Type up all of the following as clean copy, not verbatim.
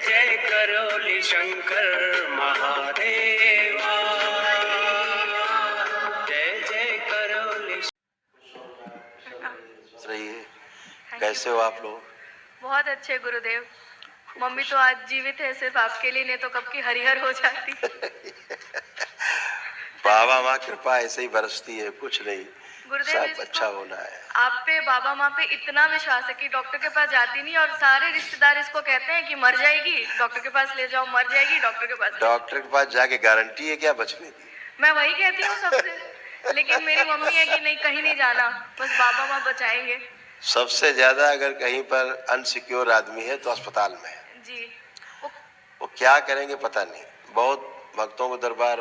जय करोली शंकर महादेवा, जय जय करोली। रहिए, कैसे हो आप लोग? बहुत अच्छे गुरुदेव। मम्मी तो आज जीवित है सिर्फ आपके लिए, नहीं तो कब की हरिहर हो जाती। बाबा माँ कृपा ऐसे ही बरसती है, कुछ नहीं, गुरुदेव सब अच्छा होना है। आप पे, बाबा माँ पे इतना विश्वास है कि डॉक्टर के पास जाती नहीं, और सारे रिश्तेदार इसको कहते हैं कि मर जाएगी, डॉक्टर के पास ले जाओ, मर जाएगी, डॉक्टर के पास जाके गारंटी है क्या बचने की? मैं वही कहती हूँ सबसे, लेकिन मेरी मम्मी है कि नहीं, कहीं नहीं जाना, बस बाबा माँ बचाएंगे। सबसे ज्यादा अगर कहीं पर अनसिक्योर आदमी है तो अस्पताल में है जी। वो क्या करेंगे पता नहीं। बहुत भक्तों को दरबार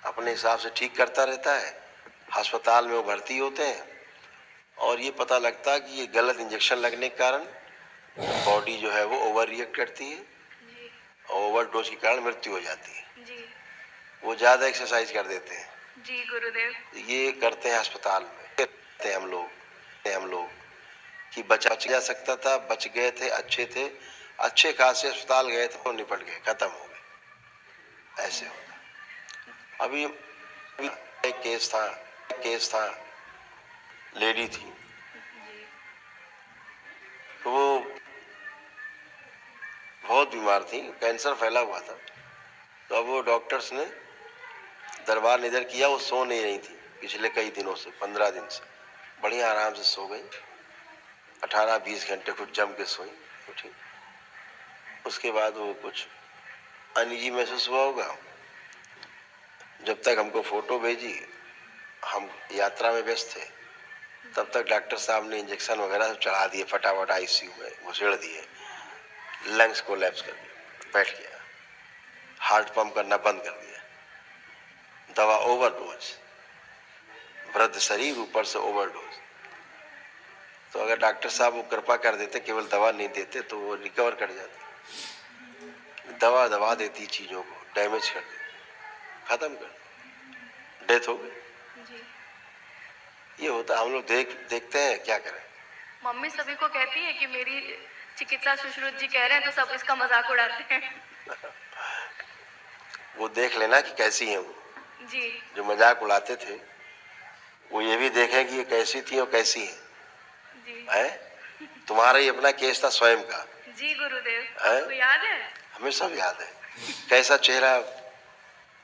अपने हिसाब से ठीक करता रहता है, अस्पताल में वो भर्ती होते हैं और ये पता लगता है कि ये गलत इंजेक्शन लगने के कारण बॉडी जो है वो ओवर रिएक्ट करती है और ओवरडोज के कारण मृत्यु हो जाती है। जी। वो ज्यादा एक्सरसाइज कर देते हैं। जी गुरुदेव। ये करते हैं अस्पताल में, कहते हैं हम लोग कि बचा जा सकता था, बच गए थे, अच्छे थे, अच्छे खासे अस्पताल गए थे, निपट गए, खत्म हो गए, ऐसे होता। अभी एक केस था, लेडी थी, तो वो बहुत बीमार थी, कैंसर फैला हुआ था। तो अब वो डॉक्टर्स ने दरबार निधर किया, वो सो नहीं रही थी पिछले कई दिनों से, 15 दिन से, बढ़िया आराम से सो गई, 18-20 घंटे कुछ जम के सोई, उठी। उसके बाद वो कुछ अनईजी महसूस हुआ होगा, जब तक हमको फोटो भेजी, हम यात्रा में व्यस्त थे, तब तक डॉक्टर साहब ने इंजेक्शन वगैरह चढ़ा दिए, फटाफट आईसीयू में घुसेड़ दिए, लंग्स कोलैप्स कर दिया, बैठ गया, हार्ट पंप करना बंद कर दिया, दवा ओवरडोज, वृद्ध शरीर ऊपर से ओवरडोज। तो अगर डॉक्टर साहब वो कृपा कर देते, केवल दवा नहीं देते, तो वो रिकवर कर जाती। दवा देती चीजों को, डैमेज कर देती, खत्म कर देती, डेथ हो गई। ये होता, हम लोग देखते हैं, क्या करें। मम्मी सभी को कहती है कि मेरी चिकित्सा सुश्रुत जी कह रहे हैं, तो सब इसका मजाक उड़ाते हैं। वो देख लेना कि कैसी है वो जी। जो मजाक उड़ाते थे, वो ये भी देखें कि ये कैसी थी और कैसी है। जी। है? तुम्हारा ही अपना केस था स्वयं का। जी गुरुदेव। आपको याद है? हमें सब याद है, कैसा चेहरा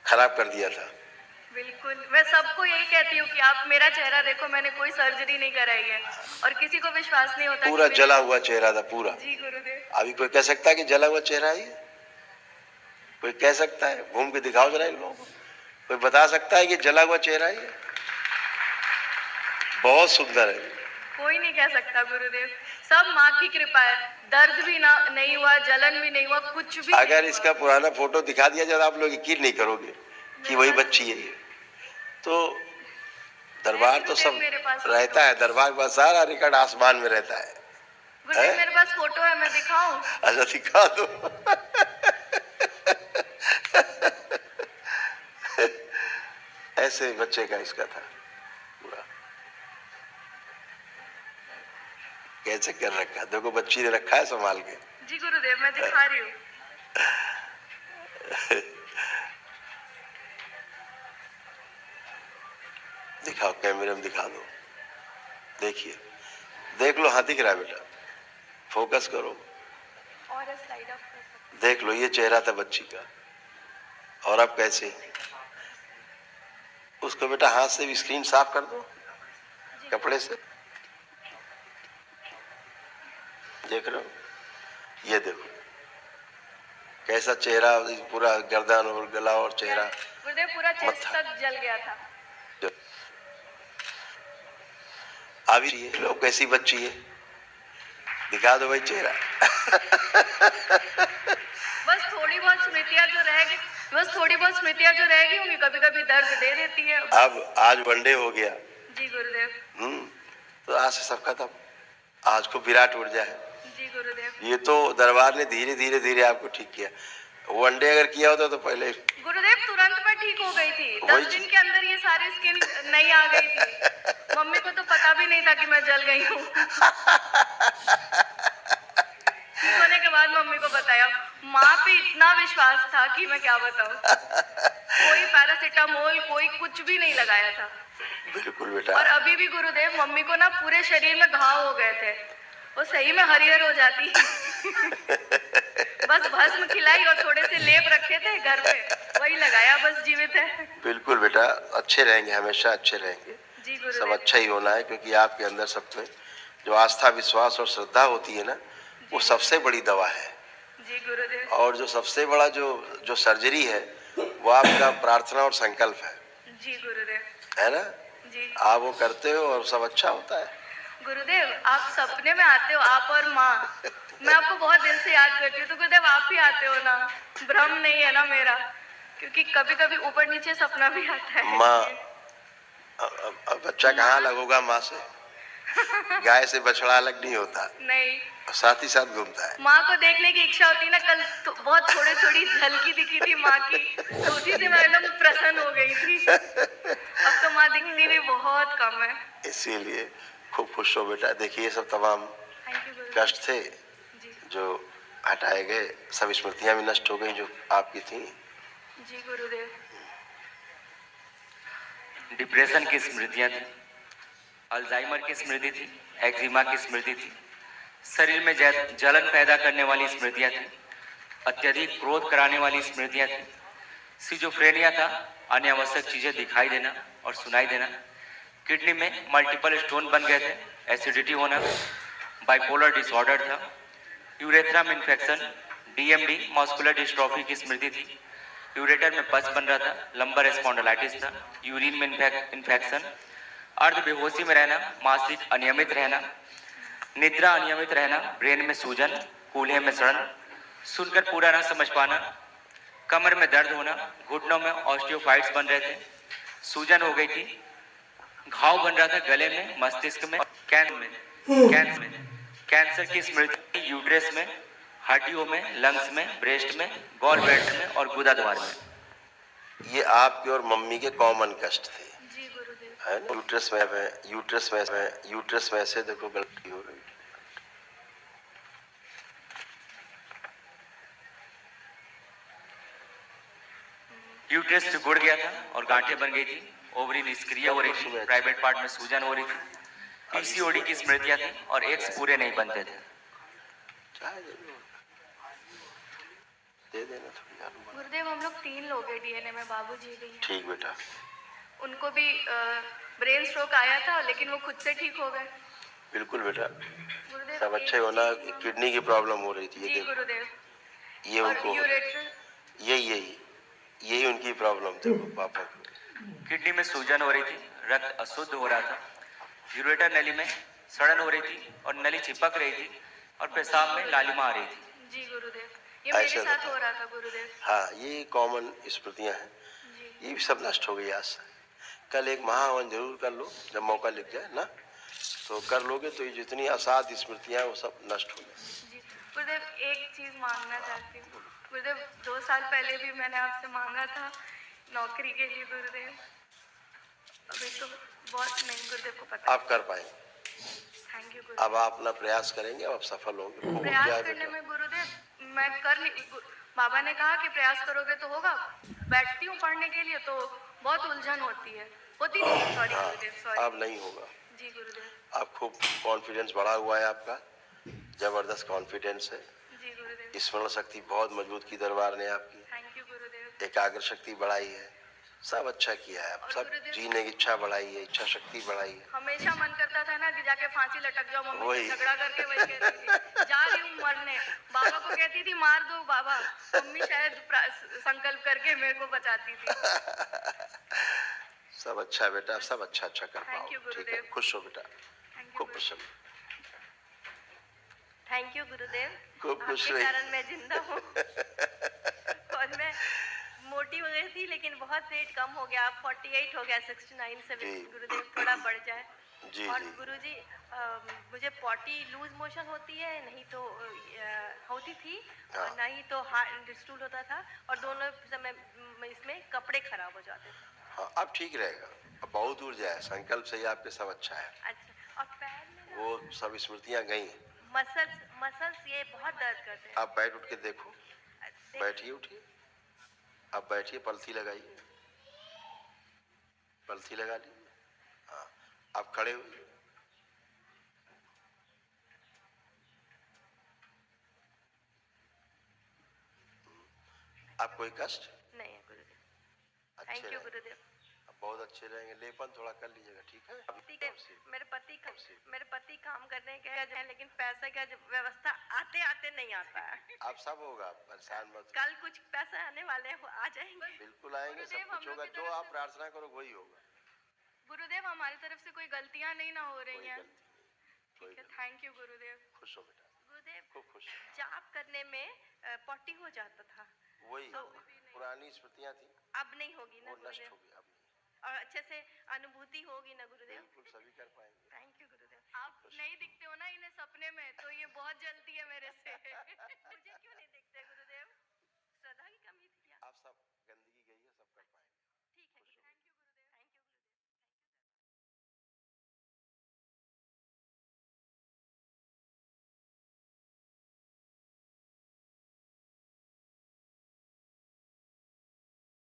खराब कर दिया था। बिल्कुल, मैं सबको यही कहती हूँ कि आप मेरा चेहरा देखो, मैंने कोई सर्जरी नहीं कराई है, और किसी को विश्वास नहीं होता। पूरा जला हुआ चेहरा था, पूरा। जी गुरुदेव। अभी कोई कह सकता है कि जला हुआ चेहरा है? कोई कह सकता है? घूम के दिखाओ जरा इन लोगों को, कोई बता सकता है कि जला हुआ चेहरा है? बहुत सुंदर है। कोई नहीं कह सकता गुरुदेव, सब माँ की कृपा है। दर्द भी ना नहीं हुआ, जलन भी नहीं हुआ, कुछ भी। अगर इसका पुराना फोटो दिखा दिया जाए, आप लोग यकीन नहीं करोगे कि वही बच्ची है ये। तो दरबार तो सब रहता है, दरबार का सारा रिकॉर्ड आसमान में रहता है। गुरुदेव मेरे पास फोटो है, मैं दिखाऊं? अच्छा दिखा दो। ऐसे बच्चे का इसका था पूरा, कैसे कर रखा, देखो बच्ची ने रखा है संभाल के। जी गुरुदेव, मैं दिखा रही हूँ। दिखाओ, कैमरे में दिखा दो, देखिए, देख लो, हाँ दिख रहा है बेटा, फोकस करो और स्लाइड अप देख लो, ये चेहरा था बच्ची का, और अब कैसे। उसको बेटा हाथ से भी स्क्रीन साफ कर दो कपड़े से, देख रहे हो, ये देखो कैसा चेहरा, पूरा गर्दन और गला और चेहरा, गुरुदेव पूरा चेस्ट तक जल गया था। अभी ये लो कैसी बच्ची है, दिखा दो भाई चेहरा। बस थोड़ी बहुत स्मृतियां जो रहेगी होंगी, कभी कभी दर्द दे देती है। अब आज वनडे हो गया। जी गुरुदेव। तो आज से सब खत्म, आज को विराट ऊर्जा है। जी गुरुदेव। ये तो दरबार ने धीरे धीरे आपको ठीक किया, वनडे अगर किया होता तो पहले। गुरुदेव तुरंत मैं ठीक हो गई थी, 10 दिन के अंदर ये सारी स्किन नई आ गई थी। मम्मी को तो पता भी नहीं था कि मैं जल गई हूँ। ठीक होने के बाद बाद मम्मी को बताया। माँ पे इतना विश्वास था कि मैं क्या बताऊं। कोई पैरासिटामोल कोई कुछ भी नहीं लगाया था। बिल्कुल बेटा। और अभी भी गुरुदेव मम्मी को ना पूरे शरीर में घाव हो गए थे, वो सही में हरिहर हो जाती। बस भस्म खिलाई और थोड़े से लेप रखे थे घर पे, वही लगाया, बस जीवित है। बिल्कुल बेटा, अच्छे रहेंगे, हमेशा अच्छे रहेंगे। जी सब गुरुदेव। अच्छा ही होना है, क्योंकि आपके अंदर सब में जो आस्था, विश्वास और श्रद्धा होती है ना, वो सबसे बड़ी दवा है। जी गुरुदेव। और जो सबसे बड़ा जो सर्जरी है वो आपका प्रार्थना और संकल्प है। जी गुरुदेव। है ना? जी आप वो करते हो और सब अच्छा होता है। गुरुदेव, आप सपने में आते हो, आप और माँ। मैं आपको बहुत दिल से याद करती हूँ, तो गुरुदेव आप ही आते हो ना, भ्रम नहीं है ना मेरा, क्योंकि कभी कभी ऊपर नीचे सपना भी आता है। माँ, अब बच्चा कहाँ अलग होगा माँ से? गाय से बछड़ा अलग नहीं होता, नहीं, साथ ही साथ घूमता है। माँ को देखने की इच्छा होती है ना। कल तो बहुत थोड़ी झलकी दिखी थी माँ की, तो उसी से मैं एकदम प्रसन्न हो गई थी। अब तो माँ दिखती भी बहुत कम है। इसीलिए खूब खुश हो बेटा। देखिए ये सब तमाम थैंक यू गुरुदेव। कष्ट थे जी जो हटाए गए, सब स्मृतियां भी नष्ट हो गई जो आपकी थी। जी गुरुदेव। डिप्रेशन की स्मृतियां थी, अल्जाइमर की स्मृति थी, एक्जिमा की स्मृति थी, शरीर में जलन पैदा करने वाली स्मृतियां थी, अत्यधिक क्रोध कराने वाली स्मृतियां थी, सिजोफ्रेनिया था, अनावश्यक चीजें दिखाई देना और सुनाई देना, किडनी में मल्टीपल स्टोन बन गए थे, एसिडिटी होना, बाइपोलर डिसऑर्डर था, यूरेथ्रा में इन्फेक्शन, डीएमडी मस्कुलर डिस्ट्रॉफी की स्मृति थी, यूरेटर में पस बन रहा था, लंबर स्पॉन्डिलाइटिस था, यूरिन में इन्फेक्शन, अर्ध बेहोशी में रहना, मासिक अनियमित रहना, निद्रा अनियमित रहना, ब्रेन में सूजन, कूल्हे में सड़न, सुनकर पूरा ना समझ पाना, कमर में दर्द होना, घुटनों में ऑस्टियोफाइट्स बन रहे थे, सूजन हो गई थी, घाव बन रहा था गले में, मस्तिष्क में, कैंसर की स्मृति यूट्रस में, हड्डियों में, लंग्स में, ब्रेस्ट में, गॉल ब्लैडर में और गुदा द्वार में। ये आपके और मम्मी के कॉमन कष्ट थे, जी गुरुदेव। है ना? यूट्रस में से देखो गलती हो गई। यूट्रस सिकुड़ गया था और गांठें बन गई थी, ओवरी निष्क्रिय हो रही थी, प्राइवेट पार्ट में सूजन हो रही थी, पीसीओडी की स्मृतियां थी और एग्स पूरे नहीं बनते थे। दे देना थोड़ी आलू। गुरुदेव हम लोग 3 लोग हैं डीएनए में, बाबूजी भी हैं। ठीक बेटा। उनको भी ब्रेन स्ट्रोक आया था, लेकिन वो खुद से ठीक हो गए। बिल्कुल बेटा, गुरुदेव सब एक अच्छे होना। चीज़ हम- किडनी की प्रॉब्लम हो रही थी, ये जी देखो, गुरुदेव। ये और उनको यूरेटर। यही उनकी प्रॉब्लम थी पापा को। किडनी में सूजन हो रही थी, रक्त अशुद्ध हो रहा था, यूरेटर नली में सड़न हो रही थी और नली चिपक रही थी और पेशाब में लालिमा आ रही थी। जी गुरुदेव, ये मेरे ऐसे साथ होता हो रहा था गुरुदेव। हाँ, ये कॉमन स्मृतियां हैं, जी ये भी सब नष्ट हो गई आज से। कल एक महावन जरूर कर लो, जब मौका लग जाए ना, तो कर लोगे तो ये जितनी असाध स्मृतियां वो सब नष्ट हो जाए। जी गुरुदेव, एक चीज मांगना चाहती हूँ गुरुदेव। 2 साल पहले भी मैंने आपसे मांगा था नौकरी के लिए गुरुदेव। अभी तो बहुत नहीं, गुरुदेव को पता। आप कर पाएंगे, थैंक यू गुरुदेव। अब आप अपना प्रयास करेंगे, अब आप सफल होंगे। खूब प्रयास जय करने बेटा। में गुरुदेव मैं कर नहीं। बाबा ने कहा कि प्रयास करोगे तो होगा। बैठती हूँ पढ़ने के लिए तो बहुत उलझन होती है, होती नहीं है। सॉरी हाँ, गुरुदेव, सॉरी। अब नहीं होगा। जी गुरुदेव। आप खूब कॉन्फिडेंस बढ़ा हुआ है आपका, जबरदस्त कॉन्फिडेंस है। जी गुरुदेव। स्मरण शक्ति बहुत मजबूत की दरबार ने आपकी, थैंक यू गुरुदेव। एकाग्र शक्ति बढ़ाई है, सब अच्छा किया है। आप और सब गुरुदेव- जीने की इच्छा बढ़ाई है, इच्छा शक्ति बढ़ाई है। हमेशा मन करता था ना कि जाके फांसी लटक जाओ। मम्मी वही। से झगड़ा करके वही कहती थी जा रही हूँ मरने। बाबा को कहती थी मार दो बाबा। मम्मी शायद संकल्प करके मेरे को बचाती थी। सब अच्छा है बेटा, सब अच्छा अच्छा कर Thank पाओ। you, ठीक है, गुरुदेव। खुश हो बेटा, थैंक यू खूब प्रसन्न। थैंक यू गुरुदेव। खूब खुश आपके रहिए। कारण मैं जिंदा हूँ। और मैं मोटी हो गई थी, लेकिन बहुत वेट कम हो गया। अब 48 हो गया, 69 से। जी। गुरुदेव थोड़ा बढ़ जाए। जी और जी। गुरुजी मुझे पॉटी लूज मोशन होती है, नहीं तो होती थी, हाँ। और नहीं तो हार्ड स्टूल होता था, और दोनों समय इसमें कपड़े खराब हो जाते थे। हाँ, अब ठीक रहेगा, अब बहुत दूर जाए, संकल्प से ही आपके सब अच्छा है। अच्छा, और पैर में ना वो सब स्मृतियां गई, मसल्स ये बहुत दर्द करते हैं। आप बैठ उठ के देखो, देख- बैठिए उठिए, आप बैठिए, पलथी लगाइए, पलथी लगा लीजिए। हाँ, आप खड़े हुए, आप कोई कष्ट नहीं है गुरुदेव। अच्छे थैंक यू रहेंगे, गुरुदेव। आप बहुत अच्छे रहेंगे। लेपन थोड़ा कर लीजिएगा, ठीक है? मेरे पति काम करने के हैं, लेकिन पैसे का व्यवस्था आते आते नहीं आता है। आप सब होगा, परेशान मत। कल कुछ पैसे आने वाले हैं, वो आ जाएंगे। बिल्कुल आएंगे, सब गुरुदेव, कुछ हम लोग होगा, की जो तरफ आप से- प्रार्थना करो वही होगा। गुरुदेव, हमारी तरफ से कोई गलतियां नहीं ना हो रही कोई हैं। गलती नहीं, कोई ठीक है, गलती। थैंक यू गुरुदेव। खुश हो बेटा, गुरुदेव, खूब खुश हो। जाप करने में पॉटी हो जाता था, वही तो पुरानी स्मृतियां थी, अब नहीं होगी ना वो नष्ट गुरुदेव? हो गई, अब नहीं। और अच्छे से अनुभूति होगी ना गुरुदेव? बिल्कुल सभी कर पाएंगे। थैंक यू गुरुदेव। आप नहीं दिखते हो ना इन्हें सपने में, तो ये बहुत जल्दी है मेरे से। मुझे